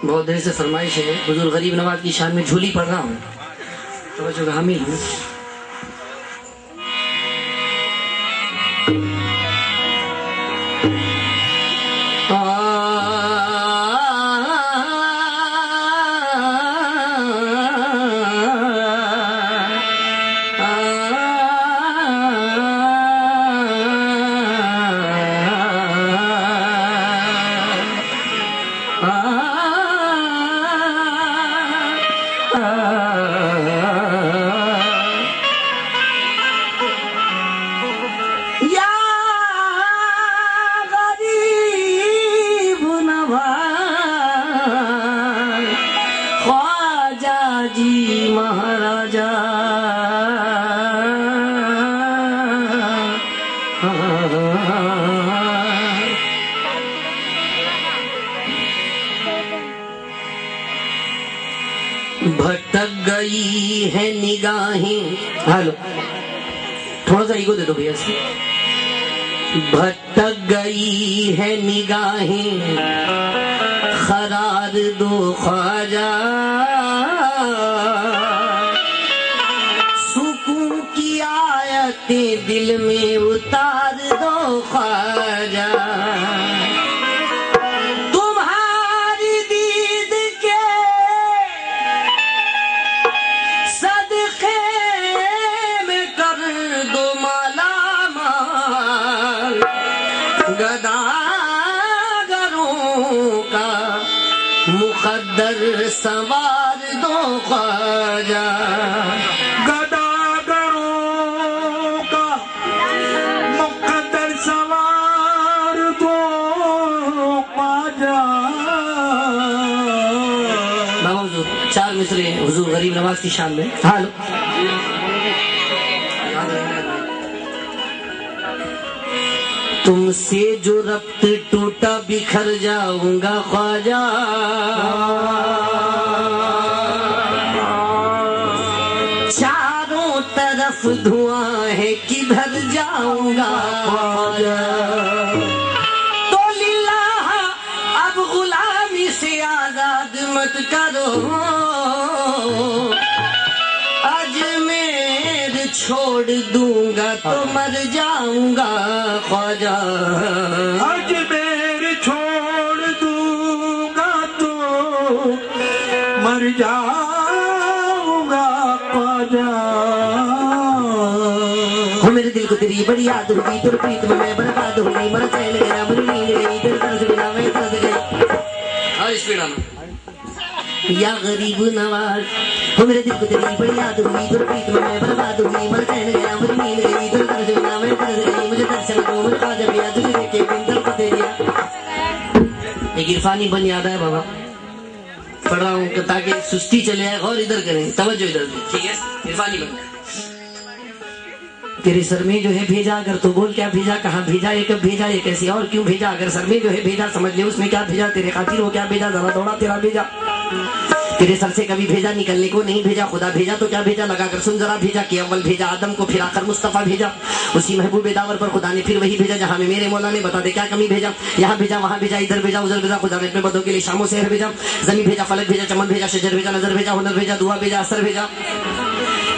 बहुत देर से फरमाइश है, हुजूर गरीब नवाज की शान में झूली पढ़ रहा हूँ, तो जो हामिल हूँ। भटक गई है निगाहें, हेलो थोड़ा सा ईगो दे दो भैया से। भटक गई है निगाहें, खरार दो ख्वाजा, सुकून की आयतें दिल में उतार दो ख्वाजा। गदागरों का मुकद्दर सवार दो ख्वाजा। गदागरों का मुकद्दर सवार दो ख्वाजा। हुजूर चार मिसरे हुजूर गरीब नवाज की शान में। हालो तुमसे जो रब्त टूटा बिखर जाऊंगा ख्वाजा। चारों तरफ धुआं है किधर जाऊंगा ख्वाजा। तो लिल्लाह अब गुलामी से आजाद मत करो, अजमेर छोड़ दूंगा तो मर जाऊंगा ख्वाजा। अजमेर छोड़ दूंगा तो मर जाऊंगा ख्वाजा। हो मेरे मेरे दिल को तेरी बड़ी याद हुई, तेरे प्रीत में मैं बर्बाद हो गई, मेरा चैन गया, मेरी नींद गई, तेरे तरस बिना मैं तरस गई। और स्पीड आना। या गरीब नवाज हो मेरे दिल को तेरी बड़ी याद हुई, तेरे प्रीत में मैं बर्बाद हुई, मेरा चैन गया, मेरी नींद गई, तेरे तरस बिना मैं तरस गई, मुझे दर्शन दो मुझे खा जब याद तुझे देखे बिन दर्द तेरिया। एक इरफानी बन याद है बाबा, पढ़ रहा हूँ ताकि सुस्ती चले आए और इधर करें, तवज्जो इधर दे, ठीक है, इरफानी बन। तेरे सर में जो है भेजा, अगर तो बोल क्या भेजा, कहाँ भेजा, ये कब भेजा, ये कैसे और क्यों भेजा, अगर सर में जो है भेजा समझ ले उसमें क्या भेजा, तेरे खातिर वो क्या भेजा, जरा दौड़ा तेरा भेजा। तेरे सर से कभी भेजा, निकलने को नहीं भेजा, खुदा भेजा तो क्या भेजा, लगा कर सुन जरा भेजा कि अव्वल भेजा आदम को, फिर आकर मुस्तफा भेजा, उसी महबूब दावर पर खुदा ने फिर वही भेजा जहाँ में मेरे मौला ने बता दे क्या कमी भेजा, यहाँ भेजा वहाँ भेजा, इधर भेजा उधर भेजा, खुदा ने अपने बदों के लिए शामों शहर भेजा, जमीन भेजा, फलक भेजा, चमन भेजा, शजर भेजा, नजर भेजा, हुनर भेजा, दुआ भेजा, असर भेजा।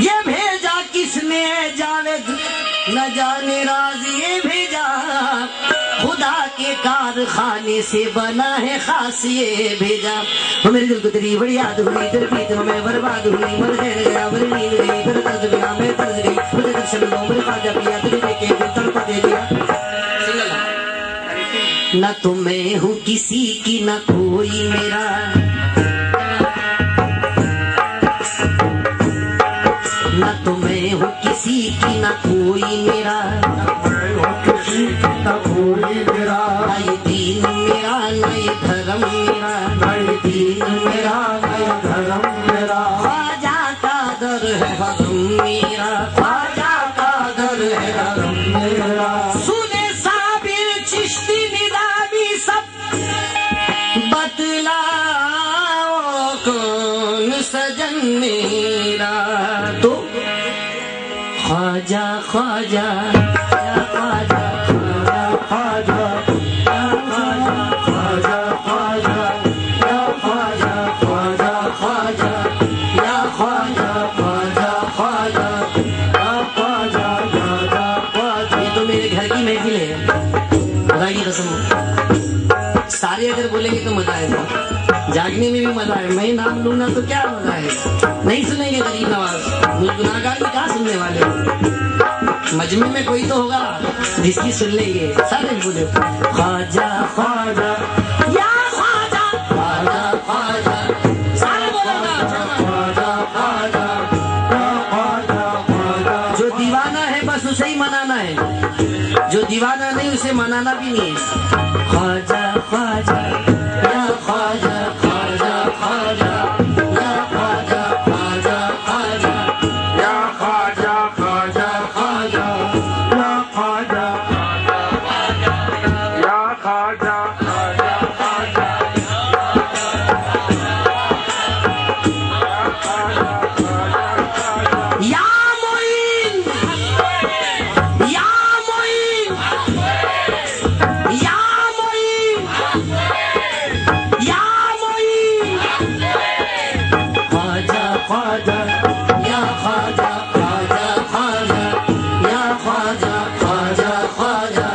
ये भेजा किसने जावेद न जाने राज, ये भेजा खुदा के कारखाने से बना है खास, ये भेजा। वो मेरे दिल को तेरी बड़ी याद हुई, तेरे प्रीत में मैं बर्बाद हुई, मर गया मेरी नींद गई, तेरे दर्द बिना मैं तरस गई, मुझे दर्शन दो मुझे खाजा पिया, तुझे देखे फिर तड़प दे दिया। न तो मैं हूँ किसी की न कोई मेरा, न तो मैं हूँ किसी की न कोई मेरा, न कोई मेरा, न ये दीन मेरा न ये धर्म मेरा, न ये दीन मेरा, न ये धर्म मेरा, ख्वाजा का दर है हरम मेरा, ख्वाजा का दर है हरम मेरा। सुने साबिर चिश्ती निदावी सब बतलाओ कौन सजन मेरा, तो ख्वाजा ख्वाजा ख्वाजा ख्वाजा ख्वाजा ख्वाजा ख्वाजा ख्वाजा ख्वाजा या ख्वाजा ख्वाजा ख्वाजा ख्वाजा ख्वाजा ख्वाजा। ये तो मेरे घर की महफिल है, खुदा की कसम, सारे अगर बोलेंगे तो मजा आएगा, जागने में भी मजा है, मैं नाम लूंगा तो क्या मजा है, नहीं सुनेंगे गरीब नवाज, मुझ गुनाहगार की कहाँ सुनने वाले, मजमे में कोई तो होगा जिसकी सुन लेंगे, सारे बोले ख्वाजा ख्वाजा या ख्वाजा ख्वाजा ख्वाजा, सारे बोलेगा ख्वाजा ख्वाजा ख्वाजा ख्वाजा। जो दीवाना है बस उसे ही मनाना है, जो दीवाना नहीं उसे मनाना भी नहीं है। ख्वाजा ख्वाजा या ख्वाजा ख्वाजा ख्वाजा या ख्वाजा ख्वाजा ख्वाजा या ख्वाजा ख्वाजा ख्वाजा या ख्वाजा या ख्वाजा ख्वाजा ख्वाजा या मोइन या मोइन या मोइन या मोइन ख्वाजा ख्वाजा या ख्वाजा ख्वाजा ख्वाजा या ख्वाजा ख्वाजा ख्वाजा,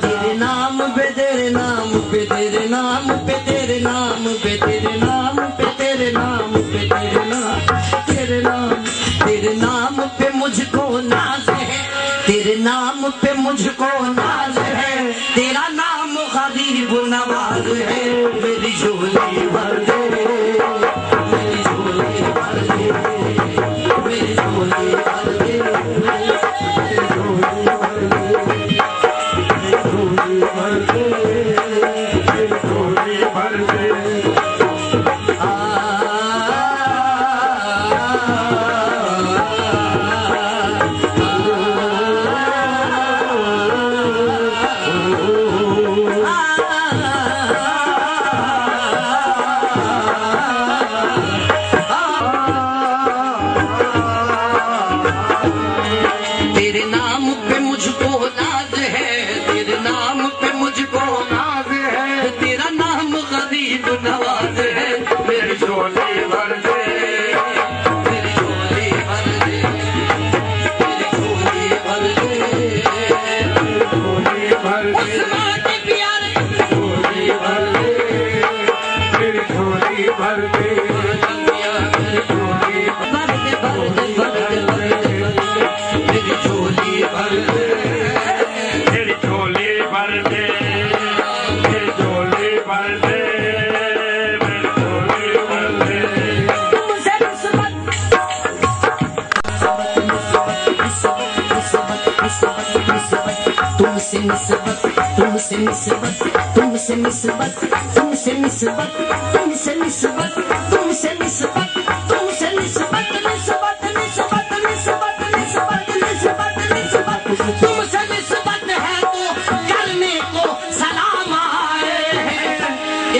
तेरे नाम पे तेरे नाम पे तेरे नाम पे तेरे नाम पे तेरे नाम पे तेरे नाम पे तेरे नाम तेरे नाम तेरे नाम पे मुझको नाज है, तेरे नाम पे मुझको नाज है, तेरा नाम गरीब नवाज है, मेरी झोली भर दे, मेरी झोली भर दे, मेरी झोली भर दे, मेरी झोली भर दे, झोली भर दे, झोली भर दे। तेरे नाम पे मुझको नाज है, तेरे नाम पे मुझको निस्बत, तुमसे निस्बत, तुमसे निस्बत, तुमसे निस्बत, तुमसे निस्बत, तुमसे निस्बत, तुमसे निस्बत, निस्बत, निस्बत, निस्बत, निस्बत, निस्बत, निस्बत, तुमसे निस्बत है तो करने को सलाम आए हैं।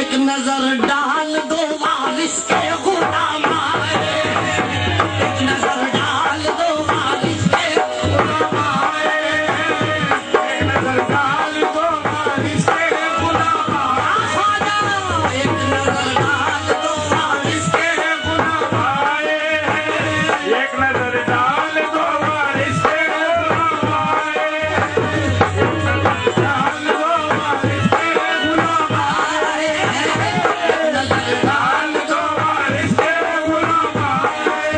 एक नजर डाल दो वारिस के गुलाम आए, एक नजर डाल दो वारिस के गुलाम आए, एक नजर डाल दो वारिस के गुलाम आए, एक नजर डाल दो वारिस के गुलाम आए, एक नजर डाल दो वारिस के गुलाम आए, डाल दो वारिस के गुलाम आए, नजर डाल दो वारिस के गुलाम आए।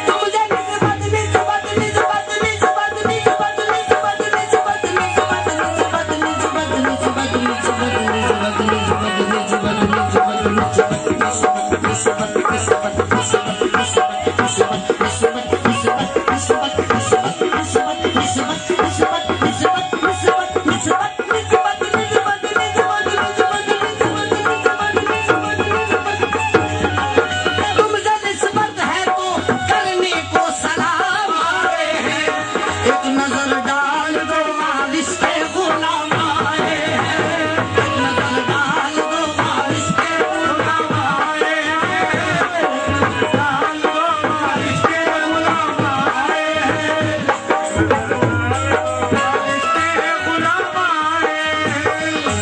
तुझे निस्बत, निस्बत, निस्बत, निस्बत, निस्बत, निस्बत, निस्बत, निस्बत, निस्बत, निस्बत, निस्बत, तुमसे निस्बत है तो करने को सलाम आए हैं। एक नजर डाल दो वारिस के गुलाम आए हैं, एक नजर डाल दो वारिस के गुलाम आए हैं, डाल दो वारिस के गुलाम आए, वारिस के गुलाम आए।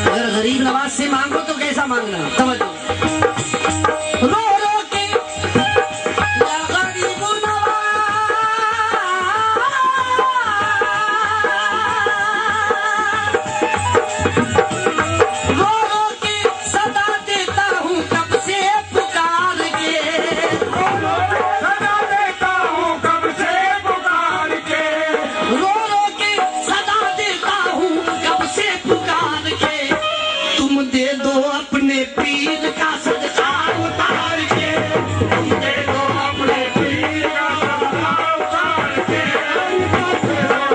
अगर गरीब नवाज से मांगो तो कैसा मांगना, समझो। रो रो के या गरीब नवाज, रो रो के सदा देता हूँ कब से पुकार के, सदा देता हूँ कब से पुकार के, रो रो के सदा देता हूँ कब से पुकार के, तुम दे दो अपने पीर का सदका उतार के, तुम दे दो अपने पीर का सदका उतार के,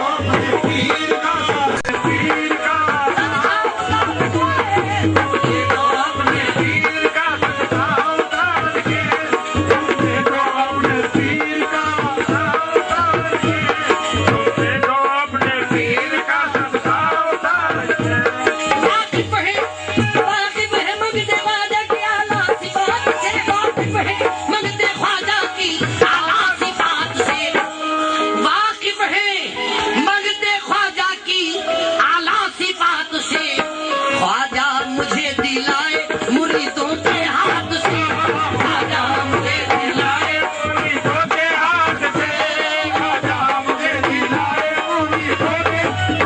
अपने पीर का पीर का दे दो अपने पीर का सदका उतार के, दे दो अपने पीर का सदका उतार के, दे दो अपने पीर का सदका उतार के। वाकिफ है मंगते ख्वाजा की आला सिफात से, वाकिफ है मंगते ख्वाजा की आला सिफात से, वाकिफ है मंगते ख्वाजा की आला सिफात से, ख्वाजा मुझे दिलाए मुरीदों के हाथ से, ख्वाजा मुझे दिलाए मुरीदों के हाथ से, ख्वाजा मुझे दिलाए मुरीदों के हाथ से,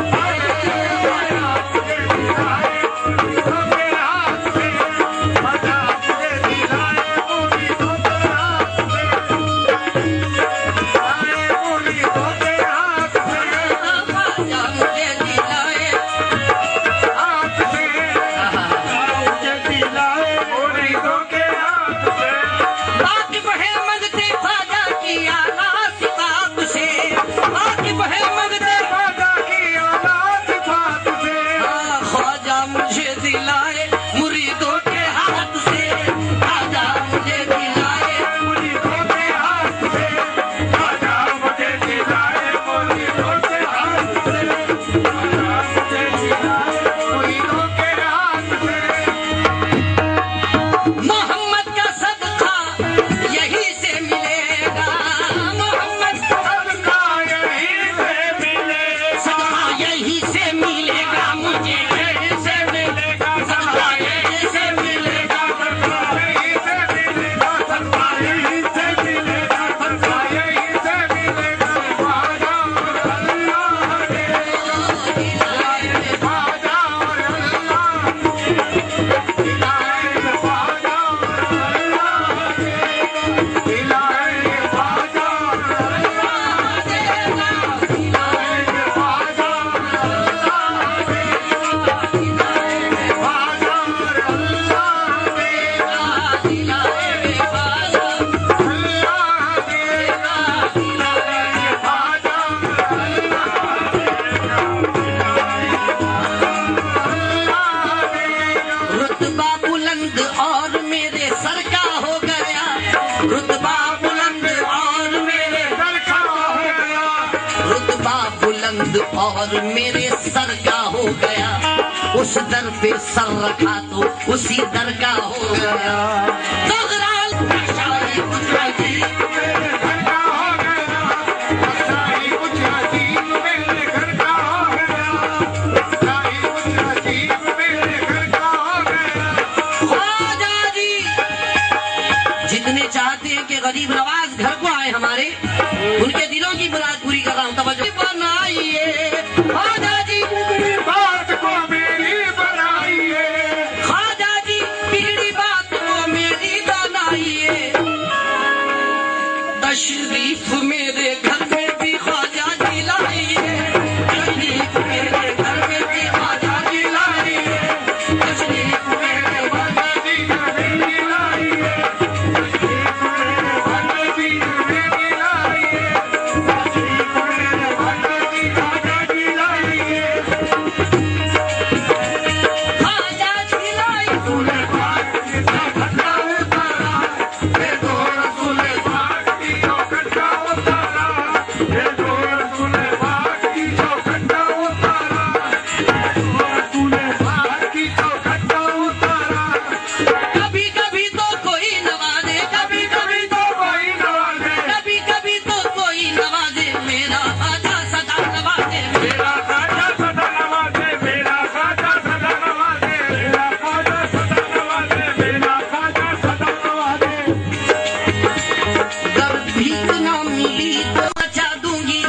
ख्वाजा मुझे दिलाए मुरीदों के हाथ से, ख्वाजा मुझे दिलाए मुरीदों के हाथ से, दिलाए मुरीदों के हाथ से, ख्वाजा मुझे दिलाए हाथ से, मुझे दिलाए मुरीदों के हाथ से। वाकिफ है मंगते ख्वाजा की आला सिफात से, वाकिफ है मंगते ख्वाजा की आला सिफात से, ख्वाजा मुझे दिलाए मुरीदों के हाथ से, ख्वाजा मुझे दिलाए मुरीदों के हाथ से, ख्वाजा मुझे दिलाए मुरीदों के हाथ से, ख्वाजा मुझे दिलाए मुरीदों के हाथ से। मोहम्मद का सदका यही से मिलेगा, मोहम्मद का सदका यहीं से मिलेगा, सदका यही से मिलेगा मुझे, यहीं से मिलेगा, हिंद और मेरे सर का हो गया, उस दर पे सर रखा तो उसी दर का हो गया। बगराल शाही कुछ अजीब मेरे घर का हो गया, शाही कुछ अजीब मेरे घर का हो गया, शाही कुछ अजीब मेरे घर का हो गया। ख्वाजा जी जितने चाहते हैं कि गरीब नवाज घर को आए हमारे, उनके दिलों की मुराद पूरी कर रहा हूँ। तवज्जो बनाइए ख्वाजा जी, बात को मेरी बनाइए ख्वाजा जी, बिगड़ी बात को मेरी बनाइए। तशरीफ मेरे घर में भी ख्वाजा जी लाइए, तशरीफ मेरे घर में भी ख्वाजा जी लाइए, तशरीफ मेरे ख्वाजा जी घर में भी लाइए, तशरीफ मेरे ख्वाजा जी घर में भी लाइए, तशरीफ मेरे ख्वाजा जी ख्वाजा जी लाइए, ख्वाजा जी लाइए। रसूल पाक की चौखटा उतारा, ये दो रसूल पाक की चौखटा उतारा, ये दो रसूल पाक की चौखटा उतारा, रसूल पाक की चौखटा उतारा। कभी कभी तो कोई नवाजे, कभी कभी तो कोई नवाजे, कभी कभी तो कोई नवाजे, मेरा ख्वाजा सदा नवाजे, मेरा ख्वाजा सदा नवाजे, मेरा ख्वाजा सदा नवाजे, मेरा ख्वाजा सदा नवाजे, मेरा ख्वाजा सदा नवाजे। अगर भीख न मिली तो बचा दूंगी,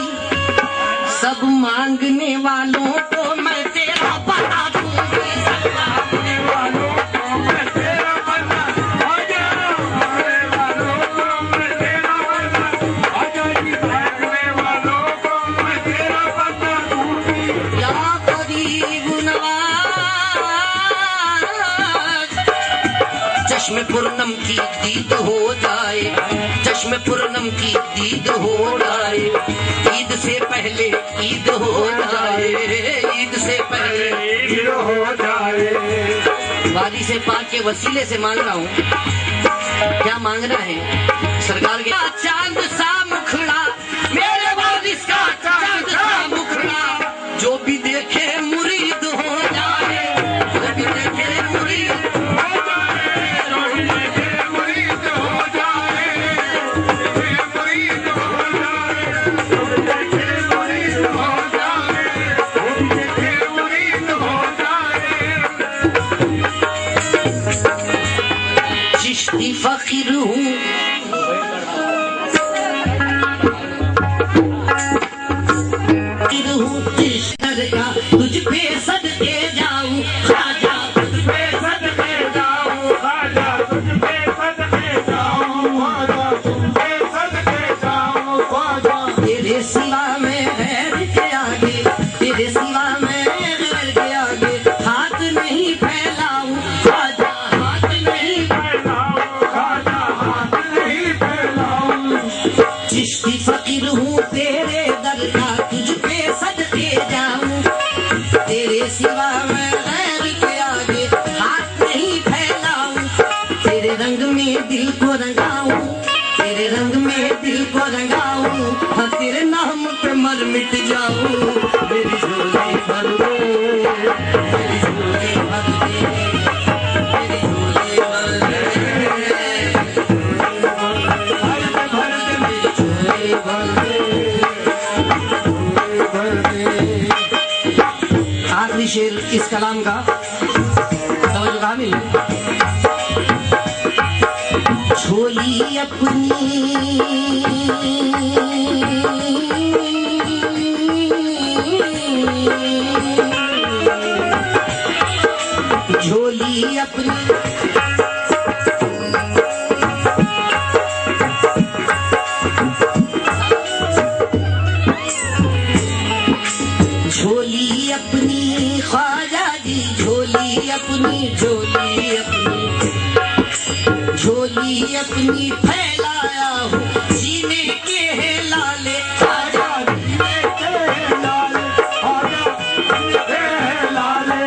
सब मांगने वालों को मैं तेरा बता दूंगी, सब मांगने वालों को मैं तेरा बता, ख्वाजा मांगने वालों को मैं तेरा बता, ख्वाजा जी मांगने वालों को मैं तेरा बता दूंगी। या गरीब नवाज, चश्मे पूर्णम की दीद हो जाए, चश्मे पूर्णम की दीद हो जाए, ईद से पहले ईद हो जाए, ईद से पहले ईद हो जाए। वाली से पाक के वसीले से मांग रहा हूँ, क्या मांगना है सरकार के? चांद सा मुखड़ा मेरे वारिस का, चांद सा मुखड़ा, जो भी देखे मुरीद हो जाए, जो भी देखे मुरीद हो जाए, जो भी देखे मुरीद हो जाए, देखे मुरीद हो जाए, जो भी देखे मुरीद हो जाए, जो भी देखे मुरीद हो जाए। चिश्ती फकीर हूँ, कृष्ण का तुझ पे सदके जाऊं ख्वाजा, तुझ पे सदके जाऊं ख्वाजा, तुझ पे सदके जाऊं ख्वाजा, तुझ पे सदके जाऊं ख्वाजा। तेरे सिवा में गैर के आगे, तेरे सिवा में गैर के आगे हाथ नहीं फैलाऊं ख्वाजा, हाथ नहीं फैलाऊं ख्वाजा, हाथ नहीं फैलाऊं। चिश्ती फकीर हूँ तेरे दर का, तुझ पे सदके जाऊं, तेरे सिवा मैं गैर के आगे हाथ नहीं फैलाऊं। तेरे रंग में दिल को रंगाऊं, तेरे रंग में दिल को रंगाऊं, हाँ तेरे नाम पे मर मिट जाऊं। मेरी झोली भर दे, मेरी झोली भर दे, मेरी झोली भर दे, भर दे, मेरी झोली भर दे। आखिरी शेर इस कलाम का, तवज्जो कामिल। झोली अपनी झोली अपनी झोली अपनी ख्वाजा जी, झोली अपनी, झोली अपनी, झोली अपनी फैलाया हूँ सीने के है लाले ख्वाजा, सीने के है लाले ख्वाजा, सीने के है लाले।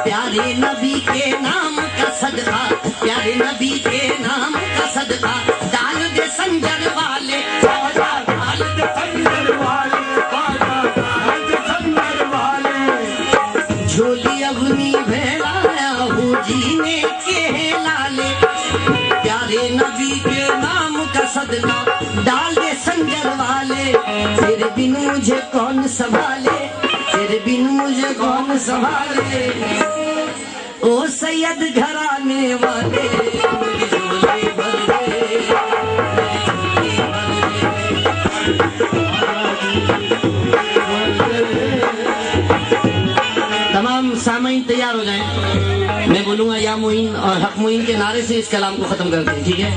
प्यारे नबी के नाम का सदका, प्यारे नबी के नाम का सदका, डाल दे संजर वाले ख्वाजा, डाल दे संजर वाले ख्वाजा, जीने के लाले, प्यारे नबी के नाम का सदका डाल दे संजर वाले। तेरे बिन मुझे कौन संभाले, तेरे बिन मुझे कौन संभाले। ओ सैयद घराने वाले मेरी झोली भर दे, तमाम सामीन तैयार हो जाएं। मैं बोलूंगा या मोइन और हक मोइन के नारे से इस कलाम को खत्म करते हैं, ठीक है?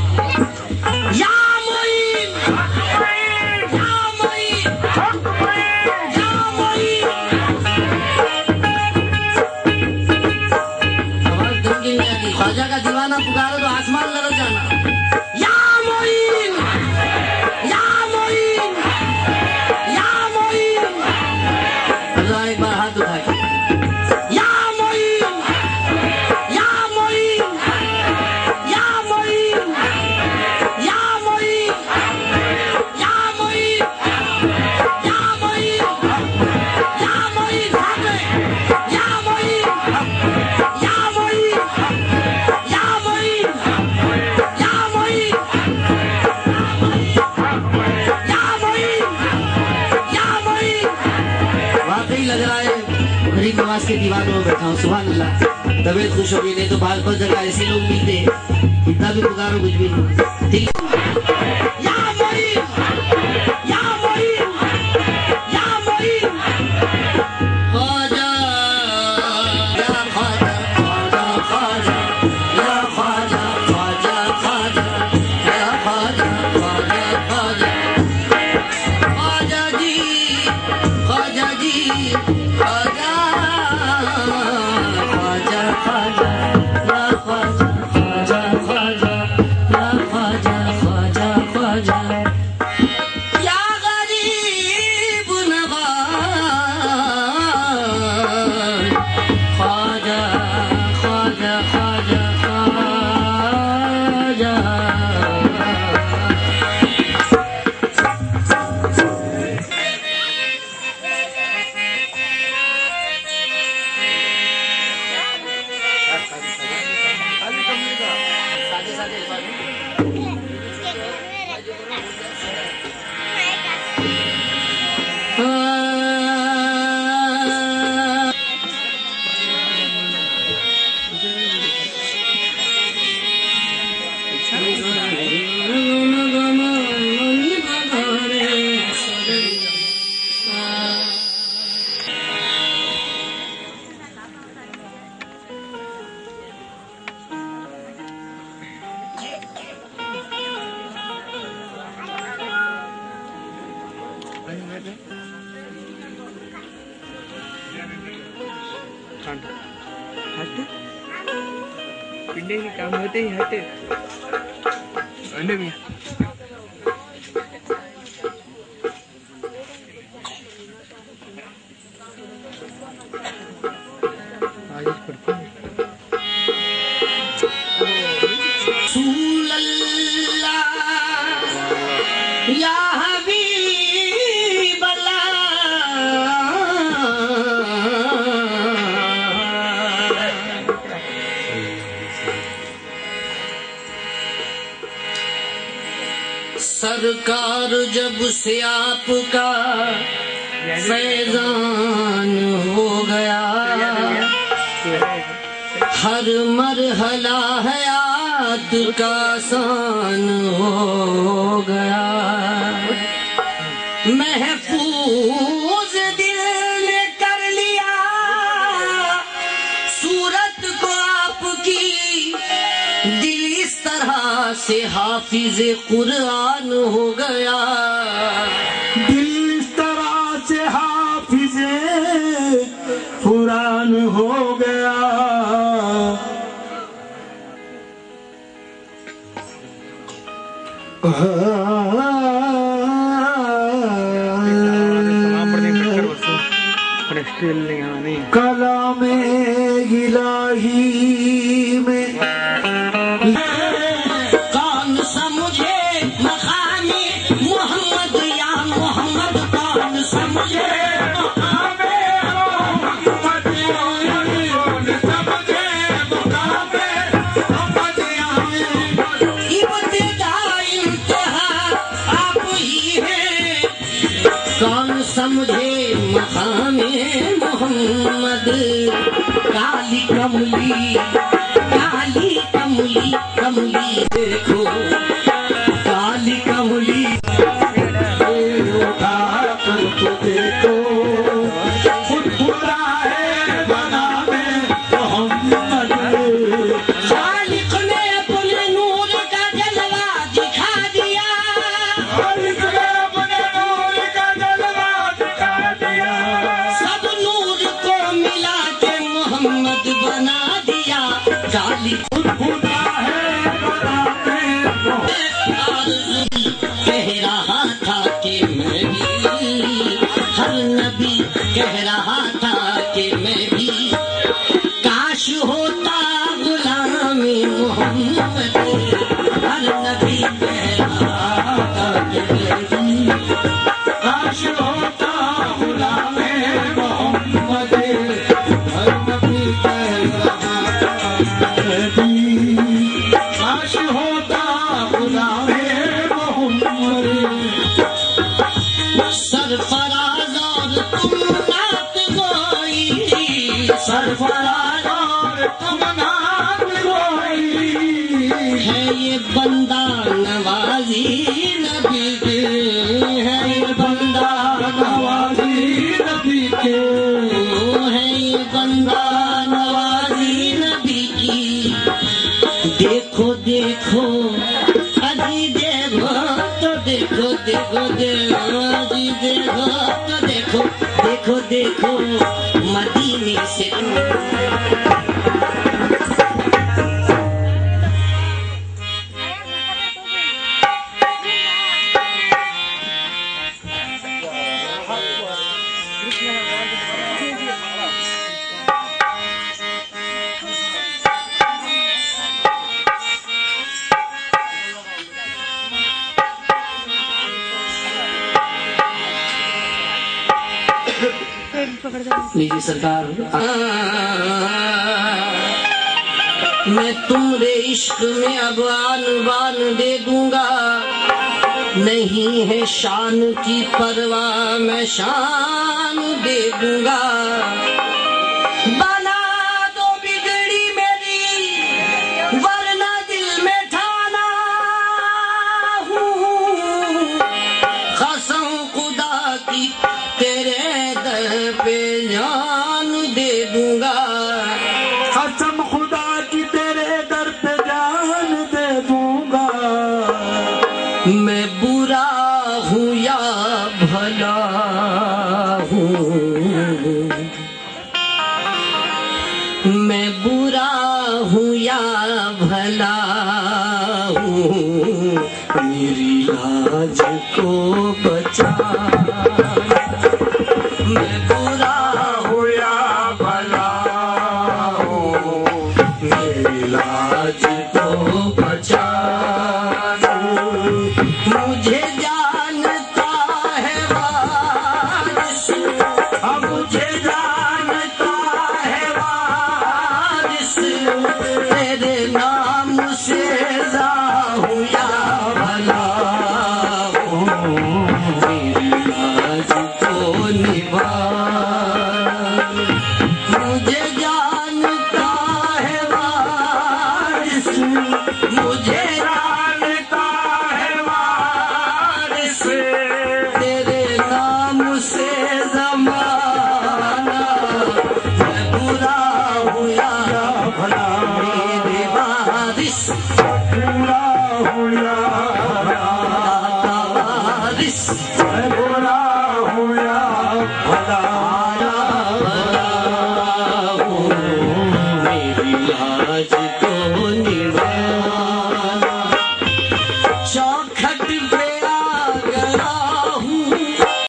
या मोइन, या मोइन, या मोइन। आवाज धमकी नहीं आती। ख्वाजा का दीवाना पुकारो तो आसमान लड़क जाना। या मोइन, या मोइन, या मोइन। अल्लाह एक बार हाथ उठा के नवाज के दीवानों में बैठा हूँ। सुभान अल्लाह, तबीयत खुश हो गई। नहीं तो बाल पर जगह ऐसे लोग मिलते हैं, इतना भी पुकारो कुछ भी नहीं, ठीक है? या मोइन, या मोइन, या मोइन। ख्वाजा, या ख्वाजा, ख्वाजा, ख्वाजा, या ख्वाजा, ख्वाजा, ख्वाजा, या ख्वाजा, ख्वाजा, ख्वाजा। ख्वाजा जी, ख्वाजा जी, ख्वाजा, ख्वाजा, ख्वाजा, या ख्वाजा, ख्वाजा, ख्वाजा, या ख्वाजा, ख्वाजा, ख्वाजा। या गरीब नवाज, ख्वाजा, ख्वाजा, ख्वाजा, ख्वाजा। हट पिंडे के काम होते ही हटे भी आज पढ़ते हैं। या हबीब सरकार जब से आपका फैजान हो गया, हर मरहला हयात का आसान हो गया। महफूज दिल ने कर लिया सूरत को आपकी, दिल इस तरह से हाफिज कुरान हो गया। दिल इस तरह से हाफिज कुरान हो गया। कलाम इलाही में कौन सा मुझे मकामी मोहम्मद या मोहम्मद, कौन सा मुझे मुझे काली कमली कमली देखो काली कमली तो देखो खुदा है बनावे मोहम्मद खालिक ने अपने नूर का जलवा दिखा दिया खालिक ने अपने नूर का जलवा दिखा दिया सब नूर को मिला के मोहम्मद बना दिया काली खुदा है बनावे कह रहा था कि मैं भी हर नबी कह रहा था कि मैं भी काश होता गुलामी मोहम्मद हर नबी कह रहा था कि मैं भी काश होता गुलामे मोहम्मद हर नबी कह रहा है काश होता गुलामे मोहम्मद सरफराज और तुम नात गोई सरफराज और तुम नाम रोई है ये बंदा नवाजी नबी के है ये बंदा नवाजी नबी के है ये बंदा नवाजी नबी की देखो देखो अजी देखो तो देखो देखो देखो अजी देखो तो देखो देखो देखो मदीने से लीजिए सरकार। मैं तुम्हारे इश्क में अब आन बान दे दूंगा नहीं है शान की परवाह मैं शान दे दूंगा बना दो बिगड़ी मेरी वरना दिल में ठाना हूँ कसम खुदा की तेरे दर पे जान दे दूंगा कसम खुदा की तेरे दर पे जान दे दूंगा मैं बुरा हूँ या भला हूँ मैं बुरा हूँ या भला हूँ मेरी लाज को बचा मैं बुरा हो या भला हो मेरी लाज को बचा मुझे जानता है वारिस मुझे जानता है वारिस तेरे नाम से जाहूं या भला हूँ मेरी लाज को निभा मुझे जानता है वारिस मुझे जानता है वारिस तेरे नाम से जमाना मैं बुरा हूँ या भला मेरे वारिस पूरा हो या वारिस